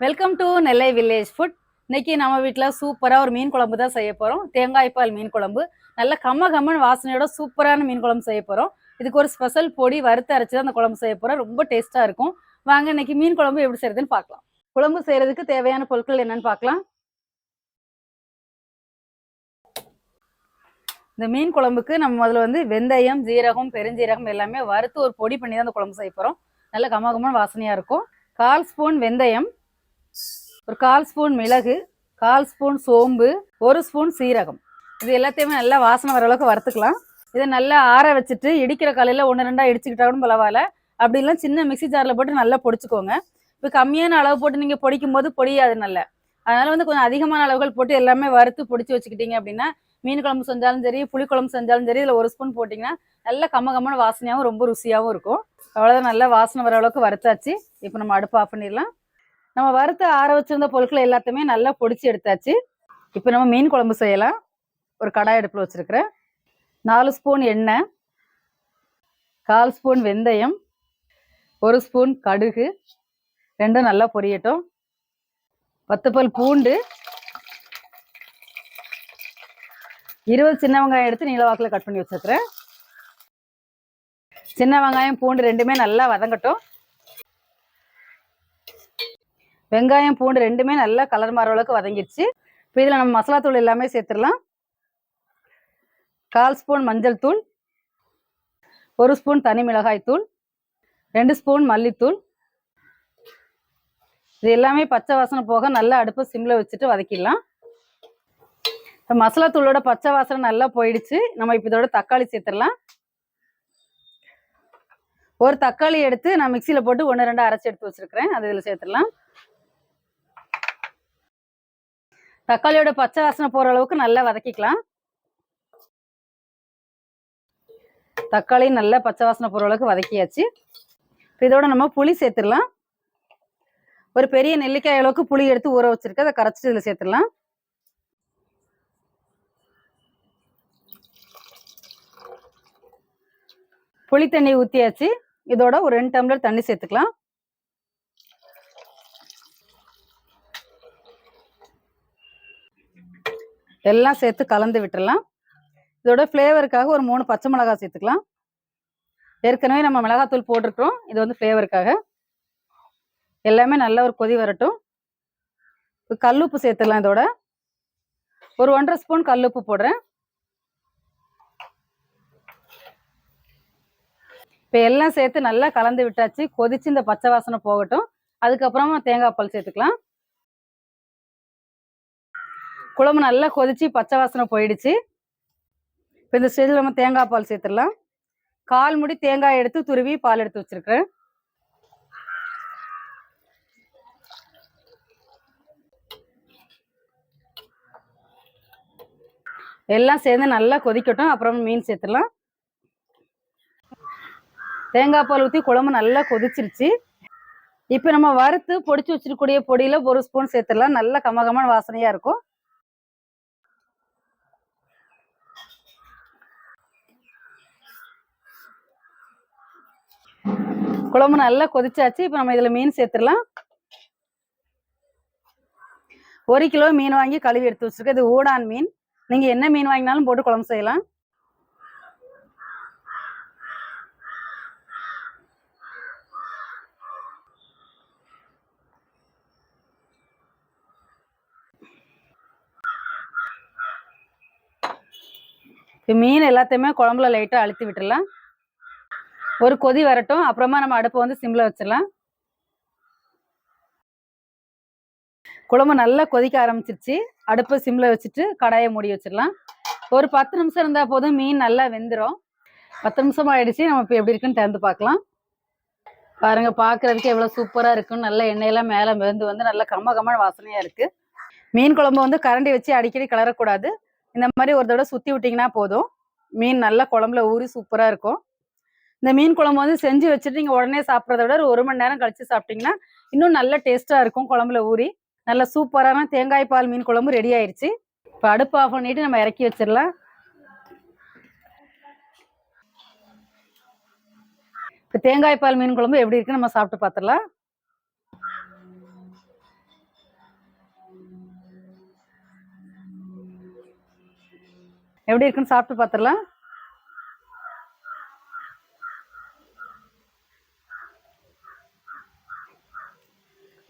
Welcome to Nellai village food. இன்னைக்கு நம்ம வீட்டில் சூப்பராக ஒரு மீன் குழம்பு தான் செய்ய போகிறோம். தேங்காய்பால் மீன் குழம்பு. நல்ல கம்ம வாசனையோட சூப்பரான மீன் குழம்பு செய்ய போகிறோம். இதுக்கு ஒரு ஸ்பெஷல் பொடி வறுத்து அரைச்சி தான் அந்த குழம்பு செய்ய போகிறோம். ரொம்ப டேஸ்ட்டாக இருக்கும். வாங்க இன்னைக்கு மீன் குழம்பு எப்படி செய்யறதுன்னு பார்க்கலாம். குழம்பு செய்யறதுக்கு தேவையான பொருட்கள் என்னன்னு பார்க்கலாம். இந்த மீன் குழம்புக்கு நம்ம முதல்ல வந்து வெந்தயம், ஜீரகம், பெருஞ்சீரகம் எல்லாமே வறுத்து ஒரு பொடி பண்ணி தான் அந்த குழம்பு செய்ய போகிறோம். நல்ல கம்ம வாசனையாக இருக்கும். 1/4 ஸ்பூன் வெந்தயம், ஒரு 1/4 ஸ்பூன் மிளகு, 1/4 ஸ்பூன் சோம்பு, 1 ஸ்பூன் சீரகம். இது எல்லாத்தையுமே நல்லா வாசனை வர அளவுக்கு வறுத்துக்கலாம். இதை நல்லா ஆற வச்சுட்டு இடிக்கிற காலையில் 1-2 இடிச்சுக்கிட்டாலும் பரவாயில்ல. அப்படி இல்லை சின்ன மிக்சி ஜாரில் போட்டு நல்லா பொடிச்சுக்கோங்க. இப்போ கம்மியான அளவு போட்டு நீங்கள் பொடிக்கும் போது பொடியாது நல்ல. அதனால வந்து கொஞ்சம் அதிகமான அளவுகள் போட்டு எல்லாமே வறுத்து பொடிச்சு வச்சுக்கிட்டீங்க அப்படின்னா மீன் குழம்பு செஞ்சாலும் சரி, புளி குழம்பு செஞ்சாலும் சரி, இதில் 1 ஸ்பூன் போட்டிங்கன்னா நல்லா கம்ம வாசனையாகவும் ரொம்ப ருசியாகவும் இருக்கும். அவ்வளோதான், நல்லா வாசனை வர அளவுக்கு வறுத்தாச்சு. இப்போ நம்ம அடுப்பு ஆஃப் பண்ணிடலாம். நம்ம வறுத்து ஆற வச்சிருந்த பொருட்களை எல்லாத்தையுமே நல்லா பொடிச்சு எடுத்தாச்சு. இப்போ நம்ம மீன் குழம்பு செய்யலாம். ஒரு கடாய் அடுப்பில் வச்சிருக்கிறேன். 4 ஸ்பூன் எண்ணெய், 1/4 ஸ்பூன் வெந்தயம், 1 ஸ்பூன் கடுகு, ரெண்டும் நல்லா பொரியட்டும். 10 பல் பூண்டு, 20 சின்ன வெங்காயம் எடுத்து நீல வாக்கில் கட் பண்ணி வச்சிருக்கிறேன். சின்ன வெங்காயம் பூண்டு ரெண்டுமே நல்லா வதங்கட்டும். வெங்காயம் பூண்டு ரெண்டுமே நல்லா கலர் மாற அளவுக்கு வதங்கிடுச்சு. இப்போ இதில் நம்ம மசாலா தூள் எல்லாமே சேர்த்துடலாம். 1/4 ஸ்பூன் மஞ்சள் தூள், 1 ஸ்பூன் தனி மிளகாய் தூள், 2 ஸ்பூன் மல்லித்தூள். இது எல்லாமே பச்சை வாசனை போக நல்லா அடுப்பு சிம்ல வச்சுட்டு வதக்கிடலாம். இப்போ மசாலா தூளோட பச்சை வாசனை நல்லா போயிடுச்சு. நம்ம இப்போ இதோட தக்காளி சேர்த்துடலாம். ஒரு தக்காளி எடுத்து நான் மிக்சியில் போட்டு 1-2 அரைச்சி எடுத்து வச்சிருக்கிறேன். அது இதில் சேர்த்துடலாம். தக்காளியோட பச்சை வாசனை போற அளவுக்கு நல்லா வதக்கிக்கலாம். தக்காளி நல்லா பச்சை வாசனை போற அளவுக்கு வதக்கியாச்சு. இதோட நம்ம புளி சேர்த்துடலாம். ஒரு பெரிய நெல்லிக்காய் அளவுக்கு புளி எடுத்து ஊற வச்சிருக்கேன். அதை கரைச்சிட்டு இதில் சேர்த்துடலாம். புளி தண்ணி ஊற்றியாச்சு. இதோட ஒரு 2 டம்ளர் தண்ணி சேர்த்துக்கலாம். எல்லாம் சேர்த்து கலந்து விட்டுடலாம். இதோட ஃப்ளேவருக்காக ஒரு 3 பச்சை மிளகாய் சேர்த்துக்கலாம். ஏற்கனவே நம்ம மிளகாத்தூள் போட்டிருக்கிறோம். இது வந்து ஃப்ளேவருக்காக. எல்லாமே நல்ல ஒரு கொதி வரட்டும். கல்லுப்பு சேர்த்துடலாம். இதோட ஒரு 1.5 ஸ்பூன் கல்லுப்பு போடுறேன். இப்போ எல்லாம் சேர்த்து நல்லா கலந்து விட்டாச்சு. கொதிச்சு இந்த பச்சை வாசனை போகட்டும். அதுக்கப்புறமா தேங்காய் பால் சேர்த்துக்கலாம். குழம்பு நல்லா கொதிச்சு பச்சை வாசனை போயிடுச்சு. இப்போ இந்த ஸ்டேஜில் நம்ம தேங்காய் பால் சேர்த்துடலாம். 1/4 முடி தேங்காய் எடுத்து துருவி பால் எடுத்து வச்சிருக்கிறேன். எல்லாம் சேர்ந்து நல்லா கொதிக்கட்டும். அப்புறம் மீன் சேர்த்துடலாம். தேங்காய் பால் ஊற்றி குழம்பு நல்லா கொதிச்சிருச்சு. இப்போ நம்ம வறுத்து பொடிச்சு வச்சிருக்கக்கூடிய பொடியில 1 ஸ்பூன் சேர்த்துடலாம். நல்லா கமகமான வாசனையா இருக்கும். குழம்பு நல்லா கொதிச்சாச்சு. இப்போ நம்ம இதுல மீன் சேர்த்துடலாம். 1 கிலோ மீன் வாங்கி கழுவி எடுத்து வச்சிருக்கேன். இது ஊடான் மீன். நீங்க என்ன மீன் வாங்கினாலும் போட்டு குழம்பு செய்யலாம். இப்போ மீன் எல்லாத்தையுமே குழம்புல லைட்டா அழுத்தி விட்டுடலாம். ஒரு கொதி வரட்டும். அப்புறமா நம்ம அடுப்பு வந்து சிம்ல வச்சிடலாம். குழம்பு நல்லா கொதிக்க ஆரம்பிச்சிருச்சு. அடுப்பு சிம்ல வச்சுட்டு கடாயை மூடி வச்சிடலாம். ஒரு 10 நிமிஷம் இருந்தா போதும். மீன் நல்லா வெந்துடும். 10 நிமிஷம் ஆயிடுச்சு. நம்ம இப்போ எப்படி இருக்குன்னு திறந்து பார்க்கலாம். பாருங்க, பார்க்கறதுக்கு எவ்வளவு சூப்பரா இருக்குன்னு. நல்ல எண்ணெயெல்லாம் மேல வெந்து வந்து நல்ல கம்ம வாசனையா இருக்கு. மீன் குழம்பு வந்து கரண்டி வச்சு அடிக்கடி கிளறக்கூடாது. இந்த மாதிரி ஒரு தடவை சுத்தி விட்டீங்கன்னா போதும். மீன் நல்லா குழம்புல ஊறி சூப்பரா இருக்கும். இந்த மீன் குழம்பு வந்து செஞ்சு வச்சுட்டு நீங்க உடனே சாப்பிட்றத விட ஒரு 1 மணி நேரம் கழிச்சு சாப்பிட்டீங்கன்னா இன்னும் நல்ல டேஸ்டா இருக்கும். குழம்புல ஊறி நல்ல சூப்பரான தேங்காய் பால் மீன் குழம்பு ரெடி ஆயிடுச்சு. இப்போ அடுப்பு ஆஃப் பண்ணிட்டு நம்ம இறக்கி வச்சிடலாம். இப்போ தேங்காய் பால் மீன் குழம்பு எப்படி இருக்குன்னு நம்ம சாப்பிட்டு பார்த்துடலாம். எப்படி இருக்குன்னு சாப்பிட்டு பார்த்துடலாம்.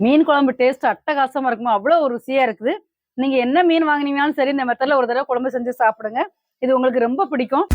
மீன் குழம்பு டேஸ்ட் அட்டகாசமா இருக்குமா, அவ்வளோ ஒரு ருசியா இருக்குது. நீங்க என்ன மீன் வாங்கினீங்கனாலும் சரி இந்த மெத்தட்ல ஒரு தடவை குழம்பு செஞ்சு சாப்பிடுங்க. இது உங்களுக்கு ரொம்ப பிடிக்கும்.